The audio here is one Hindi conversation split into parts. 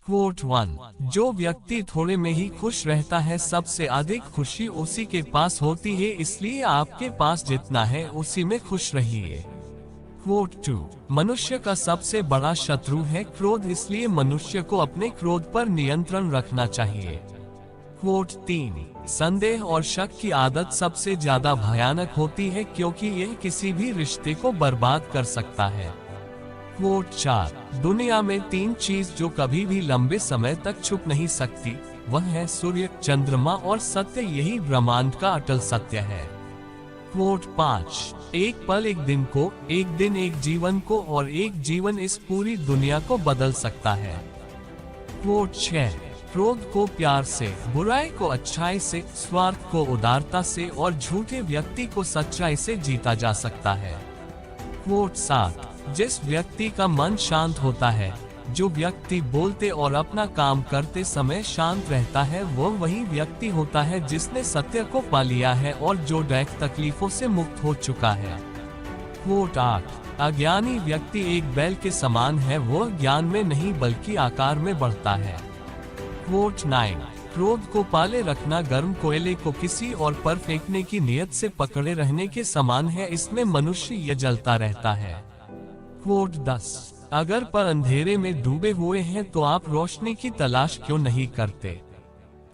क्वोट 1। जो व्यक्ति थोड़े में ही खुश रहता है सबसे अधिक खुशी उसी के पास होती है, इसलिए आपके पास जितना है उसी में खुश रहिए। क्वोट 2। मनुष्य का सबसे बड़ा शत्रु है क्रोध, इसलिए मनुष्य को अपने क्रोध पर नियंत्रण रखना चाहिए। क्वोट 3। संदेह और शक की आदत सबसे ज्यादा भयानक होती है क्योंकि यह किसी भी रिश्ते को बर्बाद कर सकता है। क्वोट 4। दुनिया में 3 चीज जो कभी भी लंबे समय तक छुप नहीं सकती, वह है सूर्य, चंद्रमा और सत्य, यही ब्रह्मांड का अटल सत्य है। क्वोट 5। एक पल एक दिन को, एक दिन एक जीवन को और एक जीवन इस पूरी दुनिया को बदल सकता है। क्वोट 6। क्रोध को प्यार से, बुराई को अच्छाई से, स्वार्थ को उदारता से और झूठे व्यक्ति को सच्चाई से जीता जा सकता है। क्वोट 7। जिस व्यक्ति का मन शांत होता है, जो व्यक्ति बोलते और अपना काम करते समय शांत रहता है, वो वही व्यक्ति होता है जिसने सत्य को पा लिया है और जो दैहिक तकलीफों से मुक्त हो चुका है। क्वोट 8। अज्ञानी व्यक्ति एक बैल के समान है, वो ज्ञान में नहीं बल्कि आकार में बढ़ता है। क्वोट 9। क्रोध को पाले रखना गर्म कोयले को किसी और पर फेंकने की नियत से पकड़े रहने के समान है, इसमें मनुष्य ये जलता रहता है। क्वोट 10। अगर पर अंधेरे में डूबे हुए हैं तो आप रोशनी की तलाश क्यों नहीं करते।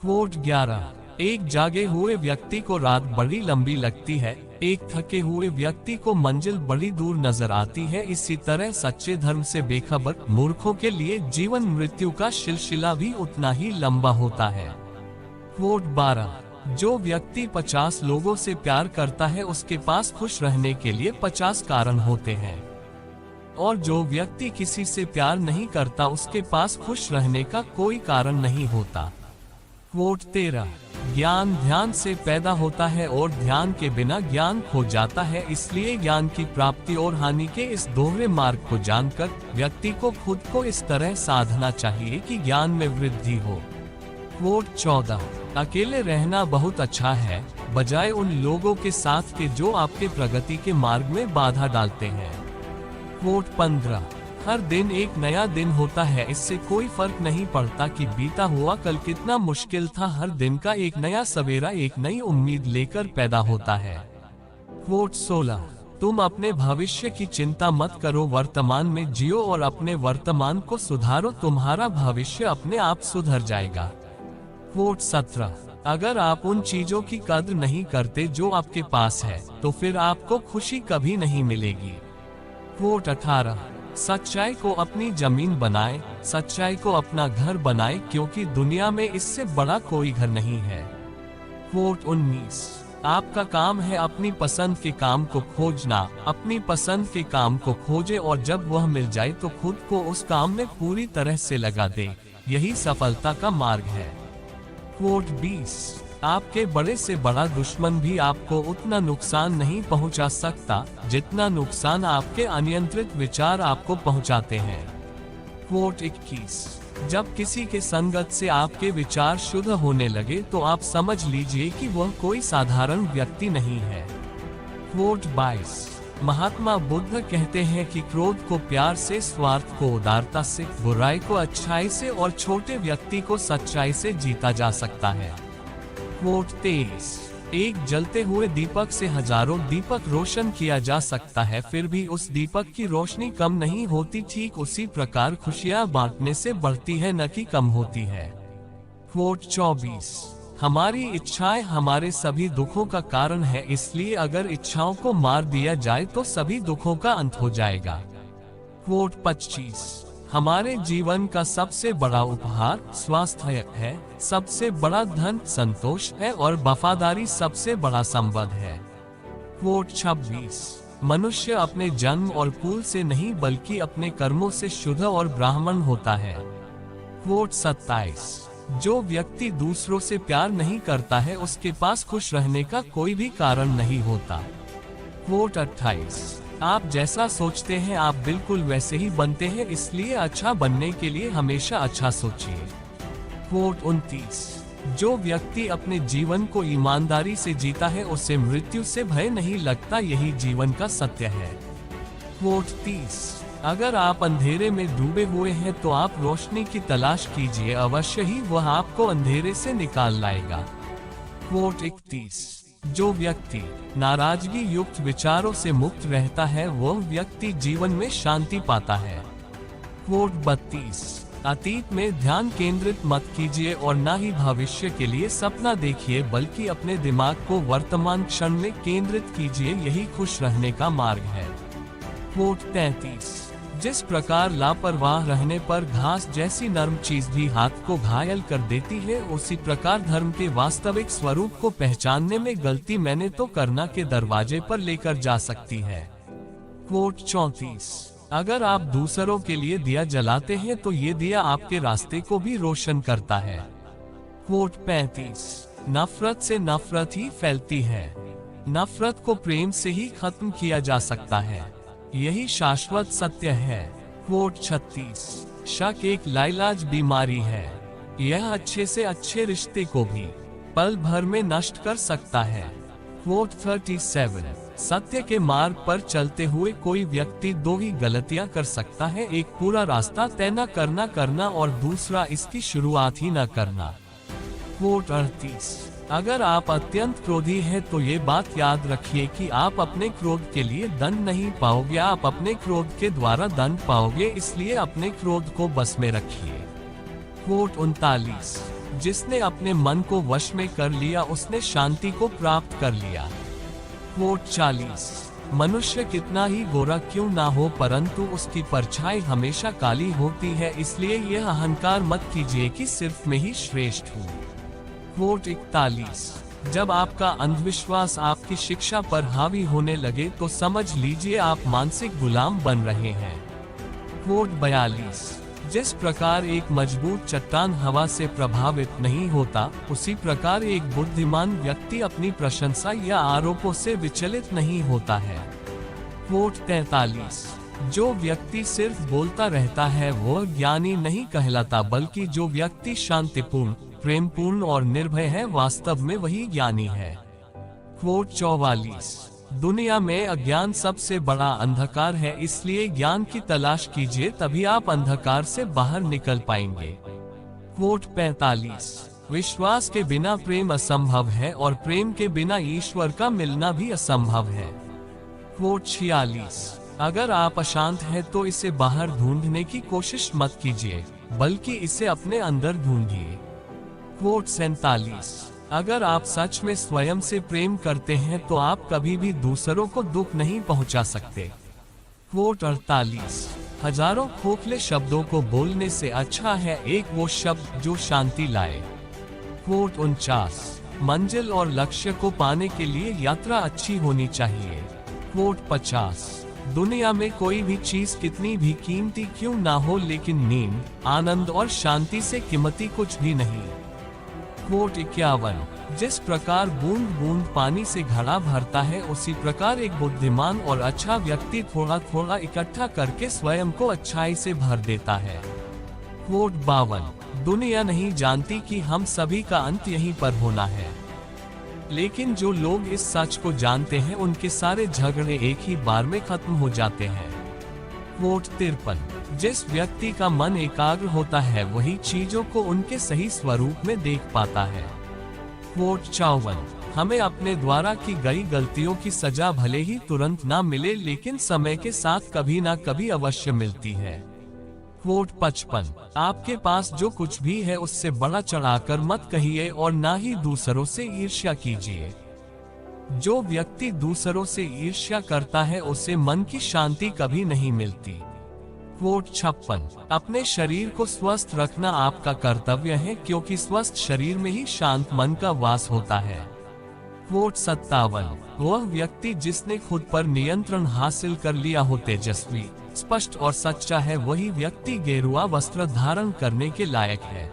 क्वोट 11। एक जागे हुए व्यक्ति को रात बड़ी लंबी लगती है, एक थके हुए व्यक्ति को मंजिल बड़ी दूर नजर आती है, इसी तरह सच्चे धर्म से बेखबर मूर्खों के लिए जीवन मृत्यु का सिलसिला भी उतना ही लंबा होता है। क्वोट 12। जो व्यक्ति 50 लोगों से प्यार करता है उसके पास खुश रहने के लिए 50 कारण होते हैं, और जो व्यक्ति किसी से प्यार नहीं करता उसके पास खुश रहने का कोई कारण नहीं होता। क्वोट 13। ज्ञान ध्यान से पैदा होता है और ध्यान के बिना ज्ञान खो जाता है, इसलिए ज्ञान की प्राप्ति और हानि के इस दोहरे मार्ग को जानकर व्यक्ति को खुद को इस तरह साधना चाहिए कि ज्ञान में वृद्धि हो। क्वोट 14। अकेले रहना बहुत अच्छा है, बजाय उन लोगों के साथ के जो आपके प्रगति के मार्ग में बाधा डालते हैं। क्वोट 15। हर दिन एक नया दिन होता है, इससे कोई फर्क नहीं पड़ता कि बीता हुआ कल कितना मुश्किल था, हर दिन का एक नया सवेरा एक नई उम्मीद लेकर पैदा होता है। क्वोट 16। तुम अपने भविष्य की चिंता मत करो, वर्तमान में जियो और अपने वर्तमान को सुधारो, तुम्हारा भविष्य अपने आप सुधर जाएगा। क्वोट 17। अगर आप उन चीजों की कद्र नहीं करते जो आपके पास है, तो फिर आपको खुशी कभी नहीं मिलेगी। क्वोट 18। सच्चाई को अपनी जमीन बनाए, सच्चाई को अपना घर बनाए, क्योंकि दुनिया में इससे बड़ा कोई घर नहीं है। क्वोट 19। आपका काम है अपनी पसंद के काम को खोजना, अपनी पसंद के काम को खोजे और जब वह मिल जाए तो खुद को उस काम में पूरी तरह से लगा दे, यही सफलता का मार्ग है। क्वोट 20। आपके बड़े से बड़ा दुश्मन भी आपको उतना नुकसान नहीं पहुंचा सकता जितना नुकसान आपके अनियंत्रित विचार आपको पहुंचाते हैं। क्वोट 21। जब किसी के संगत से आपके विचार शुद्ध होने लगे तो आप समझ लीजिए कि वह कोई साधारण व्यक्ति नहीं है। क्वोट 22। महात्मा बुद्ध कहते हैं कि क्रोध को प्यार से, स्वार्थ को उदारता से, बुराई को अच्छाई से और छोटे व्यक्ति को सच्चाई से जीता जा सकता है। क्वोट 23। एक जलते हुए दीपक से हजारों दीपक रोशन किया जा सकता है, फिर भी उस दीपक की रोशनी कम नहीं होती, ठीक उसी प्रकार खुशियां बांटने से बढ़ती है न कि कम होती है। क्वोट 24। हमारी इच्छाएं हमारे सभी दुखों का कारण है, इसलिए अगर इच्छाओं को मार दिया जाए तो सभी दुखों का अंत हो जाएगा। क्वोट 25। हमारे जीवन का सबसे बड़ा उपहार स्वास्थ्य है, सबसे बड़ा धन संतोष है और वफादारी सबसे बड़ा संबंध है। क्वोट 26। मनुष्य अपने जन्म और कुल से नहीं बल्कि अपने कर्मों से शुद्ध और ब्राह्मण होता है। क्वोट 27। जो व्यक्ति दूसरों से प्यार नहीं करता है उसके पास खुश रहने का कोई भी कारण नहीं होता। क्वोट 28। आप जैसा सोचते हैं आप बिल्कुल वैसे ही बनते हैं, इसलिए अच्छा बनने के लिए हमेशा अच्छा सोचिए। क्वोट 29। जो व्यक्ति अपने जीवन को ईमानदारी से जीता है उसे मृत्यु से भय नहीं लगता, यही जीवन का सत्य है। क्वोट 30। अगर आप अंधेरे में डूबे हुए हैं तो आप रोशनी की तलाश कीजिए, अवश्य ही वह आपको अंधेरे से निकाल लाएगा। क्वोट 31। जो व्यक्ति नाराजगी युक्त विचारों से मुक्त रहता है वह व्यक्ति जीवन में शांति पाता है। क्वोट 32। अतीत में ध्यान केंद्रित मत कीजिए और न ही भविष्य के लिए सपना देखिए, बल्कि अपने दिमाग को वर्तमान क्षण में केंद्रित कीजिए, यही खुश रहने का मार्ग है। क्वोट 33। जिस प्रकार लापरवाह रहने पर घास जैसी नरम चीज भी हाथ को घायल कर देती है, उसी प्रकार धर्म के वास्तविक स्वरूप को पहचानने में गलती मैंने तो करना के दरवाजे पर लेकर जा सकती है। क्वोट 34। अगर आप दूसरों के लिए दिया जलाते हैं तो ये दिया आपके रास्ते को भी रोशन करता है। क्वोट 35। नफरत से नफरत ही फैलती है, नफरत को प्रेम से ही खत्म किया जा सकता है, यही शाश्वत सत्य है। क्वोट 36। शक एक लाइलाज बीमारी है, यह अच्छे से अच्छे रिश्ते को भी पल भर में नष्ट कर सकता है। क्वोट 37। सत्य के मार्ग पर चलते हुए कोई व्यक्ति दो ही गलतियां कर सकता है, एक पूरा रास्ता तय न करना और दूसरा इसकी शुरुआत ही न करना। क्वोट 38। अगर आप अत्यंत क्रोधी हैं तो ये बात याद रखिए कि आप अपने क्रोध के लिए दंड नहीं पाओगे, आप अपने क्रोध के द्वारा दंड पाओगे, इसलिए अपने क्रोध को बस में रखिए। क्वोट 39। जिसने अपने मन को वश में कर लिया उसने शांति को प्राप्त कर लिया। क्वोट 40। मनुष्य कितना ही गोरा क्यों ना हो परंतु उसकी परछाई हमेशा काली होती है, इसलिए यह अहंकार मत कीजिए कि सिर्फ मैं ही श्रेष्ठ हूँ। क्वोट 41। जब आपका अंधविश्वास आपकी शिक्षा पर हावी होने लगे तो समझ लीजिए आप मानसिक गुलाम बन रहे हैं। क्वोट 42। जिस प्रकार एक मजबूत चट्टान हवा से प्रभावित नहीं होता, उसी प्रकार एक बुद्धिमान व्यक्ति अपनी प्रशंसा या आरोपों से विचलित नहीं होता है। क्वोट 43। जो व्यक्ति सिर्फ बोलता रहता है वह ज्ञानी नहीं कहलाता, बल्कि जो व्यक्ति शांतिपूर्ण, प्रेमपूर्ण और निर्भय है वास्तव में वही ज्ञानी है। क्वोट 44। दुनिया में अज्ञान सबसे बड़ा अंधकार है, इसलिए ज्ञान की तलाश कीजिए, तभी आप अंधकार से बाहर निकल पाएंगे। क्वोट 45। विश्वास के बिना प्रेम असंभव है और प्रेम के बिना ईश्वर का मिलना भी असंभव है। क्वोट 46। अगर आप अशांत हैं तो इसे बाहर ढूंढने की कोशिश मत कीजिए, बल्कि इसे अपने अंदर ढूंढिए। क्वोट 47। अगर आप सच में स्वयं से प्रेम करते हैं तो आप कभी भी दूसरों को दुख नहीं पहुंचा सकते। क्वोट 48। हजारों खोखले शब्दों को बोलने से अच्छा है एक वो शब्द जो शांति लाए। क्वोट 49। मंजिल और लक्ष्य को पाने के लिए यात्रा अच्छी होनी चाहिए। क्वोट 50। दुनिया में कोई भी चीज कितनी भी कीमती क्यों ना हो, लेकिन नींद, आनंद और शांति से कीमती कुछ भी नहीं। क्वोट 51। जिस प्रकार बूंद बूंद पानी से घड़ा भरता है, उसी प्रकार एक बुद्धिमान और अच्छा व्यक्ति थोड़ा थोड़ा इकट्ठा करके स्वयं को अच्छाई से भर देता है। क्वोट 52। दुनिया नहीं जानती कि हम सभी का अंत यहीं पर होना है, लेकिन जो लोग इस सच को जानते हैं उनके सारे झगड़े एक ही बार में खत्म हो जाते हैं। क्वोट 53। जिस व्यक्ति का मन एकाग्र होता है वही चीजों को उनके सही स्वरूप में देख पाता है। क्वोट 54। हमें अपने द्वारा की गई गलतियों की सजा भले ही तुरंत ना मिले, लेकिन समय के साथ कभी ना कभी अवश्य मिलती है। क्वोट 55। आपके पास जो कुछ भी है उससे बड़ा चढ़ाकर मत कहिए और ना ही दूसरों से ईर्ष्या कीजिए। जो व्यक्ति दूसरों से ईर्ष्या करता है उसे मन की शांति कभी नहीं मिलती। क्वोट 56। अपने शरीर को स्वस्थ रखना आपका कर्तव्य है, क्योंकि स्वस्थ शरीर में ही शांत मन का वास होता है। क्वोट 57। वह व्यक्ति जिसने खुद पर नियंत्रण हासिल कर लिया हो तेजस्वी, स्पष्ट और सच्चा है, वही व्यक्ति गेरुआ वस्त्र धारण करने के लायक है।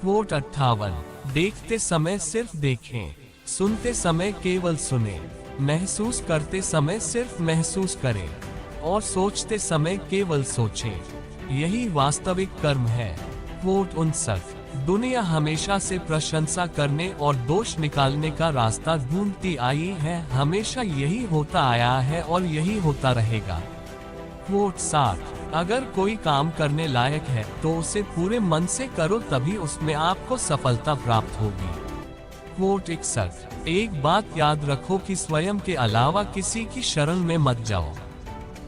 क्वोट 58। देखते समय सिर्फ देखें, सुनते समय केवल सुने, महसूस करते समय सिर्फ महसूस करें और सोचते समय केवल सोचें, यही वास्तविक कर्म है। क्वोट 59। दुनिया हमेशा से प्रशंसा करने और दोष निकालने का रास्ता ढूंढती आई है, हमेशा यही होता आया है और यही होता रहेगा। वोट 60। अगर कोई काम करने लायक है तो उसे पूरे मन से करो, तभी उसमें आपको सफलता प्राप्त होगी। वोट 61। एक बात याद रखो कि स्वयं के अलावा किसी की शरण में मत जाओ।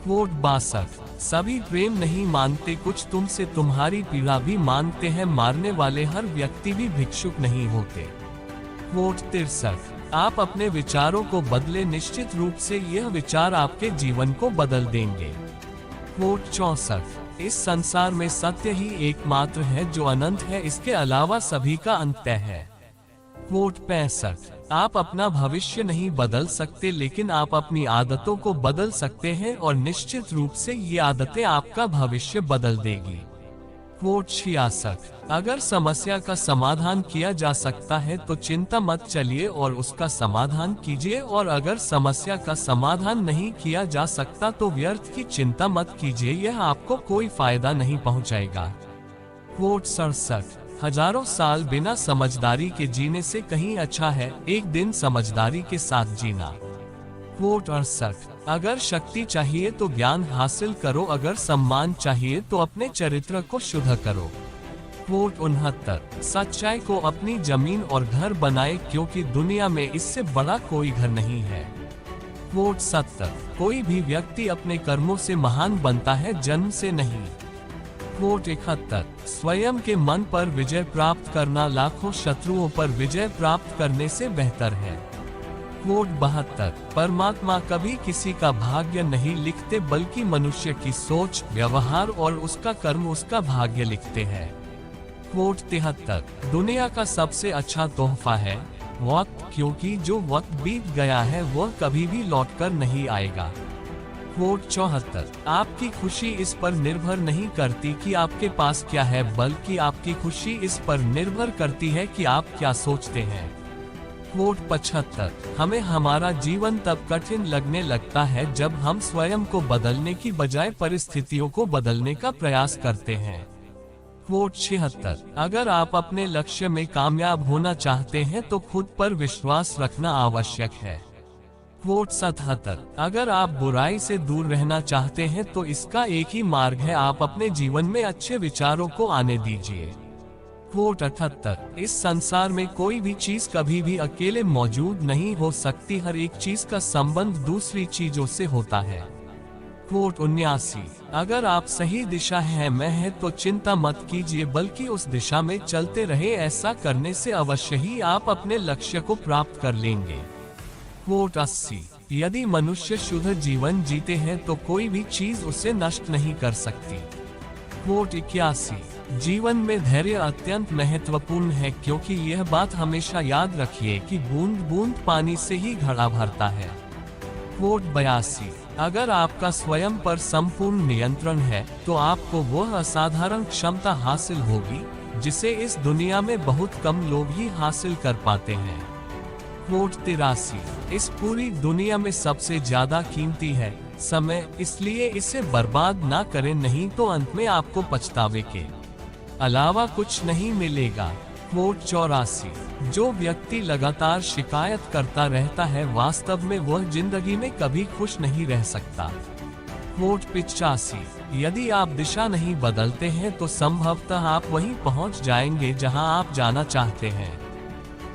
वोट 62। सभी प्रेम नहीं मानते, कुछ तुमसे तुम्हारी पीड़ा भी मानते हैं, मारने वाले हर व्यक्ति भी भिक्षुक नहीं होते। वोट 63। आप अपने विचारों को बदले, निश्चित रूप से यह विचार आपके जीवन को बदल देंगे। वोट 64। इस संसार में सत्य ही एकमात्र है जो अनंत है, इसके अलावा सभी का अंत है। वोट 65। आप अपना भविष्य नहीं बदल सकते, लेकिन आप अपनी आदतों को बदल सकते हैं और निश्चित रूप से ये आदतें आपका भविष्य बदल देगी। वोट 66। अगर समस्या का समाधान किया जा सकता है तो चिंता मत चलिए और उसका समाधान कीजिए, और अगर समस्या का समाधान नहीं किया जा सकता तो व्यर्थ की चिंता मत कीजिए, यह आपको कोई फायदा नहीं पहुंचाएगा। वोट 67। हजारों साल बिना समझदारी के जीने से कहीं अच्छा है एक दिन समझदारी के साथ जीना। वोट 68। अगर शक्ति चाहिए तो ज्ञान हासिल करो, अगर सम्मान चाहिए तो अपने चरित्र को शुद्ध करो। वोट 69। सच्चाई को अपनी जमीन और घर बनाए, क्योंकि दुनिया में इससे बड़ा कोई घर नहीं है। वोट 70। कोई भी व्यक्ति अपने कर्मों से महान बनता है, जन्म से नहीं। वोट 71। स्वयं के मन पर विजय प्राप्त करना लाखों शत्रुओं पर विजय प्राप्त करने से बेहतर है। वोट 72। परमात्मा कभी किसी का भाग्य नहीं लिखते, बल्कि मनुष्य की सोच, व्यवहार और उसका कर्म उसका भाग्य लिखते हैं। वोट 73। दुनिया का सबसे अच्छा तोहफा है वक्त, क्योंकि जो वक्त बीत गया है वह कभी भी लौटकर नहीं आएगा। वोट 74। आपकी खुशी इस पर निर्भर नहीं करती कि आपके पास क्या है, बल्कि आपकी खुशी इस पर निर्भर करती है कि आप क्या सोचते हैं। वोट 75। हमें हमारा जीवन तब कठिन लगने लगता है जब हम स्वयं को बदलने की बजाय परिस्थितियों को बदलने का प्रयास करते हैं। वोट 76। अगर आप अपने लक्ष्य में कामयाब होना चाहते हैं तो खुद पर विश्वास रखना आवश्यक है। वोट 77। अगर आप बुराई से दूर रहना चाहते हैं तो इसका एक ही मार्ग है, आप अपने जीवन में अच्छे विचारों को आने दीजिए। वोट 78। इस संसार में कोई भी चीज कभी भी अकेले मौजूद नहीं हो सकती, हर एक चीज का संबंध दूसरी चीजों से होता है। वोट 79। अगर आप सही दिशा में हैं तो चिंता मत कीजिए, बल्कि उस दिशा में चलते रहे, ऐसा करने से अवश्य ही आप अपने लक्ष्य को प्राप्त कर लेंगे। वोट 80। यदि मनुष्य शुद्ध जीवन जीते हैं तो कोई भी चीज उसे नष्ट नहीं कर सकती। वोट 81। जीवन में धैर्य अत्यंत महत्वपूर्ण है, क्योंकि यह बात हमेशा याद रखिए कि बूंद बूंद पानी से ही घड़ा भरता है। वोट 82। अगर आपका स्वयं पर संपूर्ण नियंत्रण है तो आपको वह असाधारण क्षमता हासिल होगी जिसे इस दुनिया में बहुत कम लोग ही हासिल कर पाते हैं। वोट 83। इस पूरी दुनिया में सबसे ज्यादा कीमती है समय, इसलिए इसे बर्बाद ना करें, नहीं तो अंत में आपको पछतावे के अलावा कुछ नहीं मिलेगा। वोट 84। जो व्यक्ति लगातार शिकायत करता रहता है वास्तव में वह जिंदगी में कभी खुश नहीं रह सकता। वोट 85। यदि आप दिशा नहीं बदलते हैं तो संभवतः आप वहीं पहुंच जाएंगे जहां आप जाना चाहते हैं।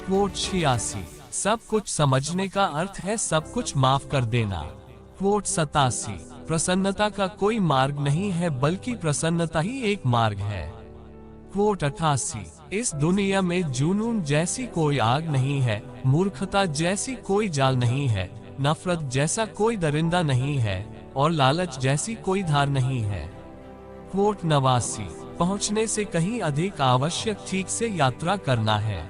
वोट 86। सब कुछ समझने का अर्थ है सब कुछ माफ कर देना। वोट 87। प्रसन्नता का कोई मार्ग नहीं है, बल्कि प्रसन्नता ही एक मार्ग है। वोट 88। इस दुनिया में जुनून जैसी कोई आग नहीं है, मूर्खता जैसी कोई जाल नहीं है, नफरत जैसा कोई दरिंदा नहीं है और लालच जैसी कोई धार नहीं है। वोट 89। पहुंचने से कहीं अधिक आवश्यक ठीक से यात्रा करना है।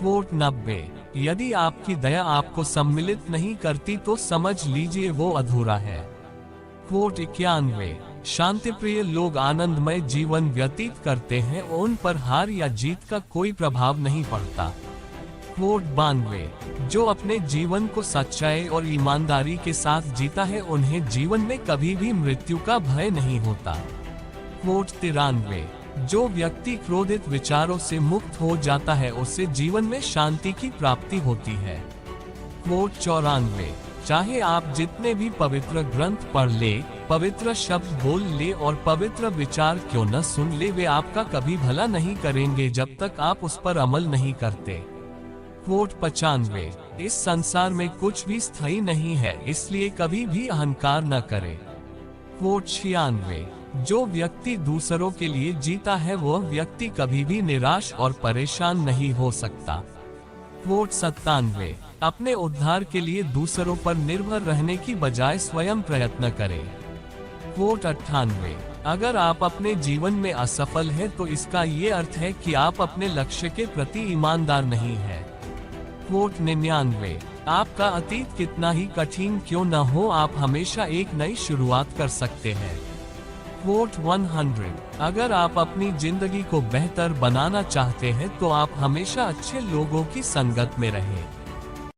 वोट 90। यदि आपकी दया आपको सम्मिलित नहीं करती तो समझ लीजिए वो अधूरा है। वोट 91। शांतिप्रिय लोग आनंदमय जीवन व्यतीत करते हैं, उन पर हार या जीत का कोई प्रभाव नहीं पड़ता। वोट 92। जो अपने जीवन को सच्चाई और ईमानदारी के साथ जीता है उन्हें जीवन में कभी भी मृत्यु का भय नहीं होता। वोट 93। जो व्यक्ति क्रोधित विचारों से मुक्त हो जाता है उसे जीवन में शांति की प्राप्ति होती है। वोट 94। चाहे आप जितने भी पवित्र ग्रंथ पढ़ ले, पवित्र शब्द बोल ले और पवित्र विचार क्यों न सुन ले, वे आपका कभी भला नहीं करेंगे जब तक आप उस पर अमल नहीं करते। क्वोट 95, इस संसार में कुछ भी स्थायी नहीं है, इसलिए कभी भी अहंकार न करें। क्वोट 96, जो व्यक्ति दूसरों के लिए जीता है वह व्यक्ति कभी भी निराश और परेशान नहीं हो सकता। क्वोट 97, अपने उद्धार के लिए दूसरों पर निर्भर रहने की बजाय स्वयं प्रयत्न करें। क्वोट 98, अगर आप अपने जीवन में असफल हैं तो इसका ये अर्थ है कि आप अपने लक्ष्य के प्रति ईमानदार नहीं हैं। क्वोट 99, आपका अतीत कितना ही कठिन क्यों न हो, आप हमेशा एक नई शुरुआत कर सकते हैं। क्वोट 100, अगर आप अपनी जिंदगी को बेहतर बनाना चाहते हैं तो आप हमेशा अच्छे लोगों की संगत में रहें।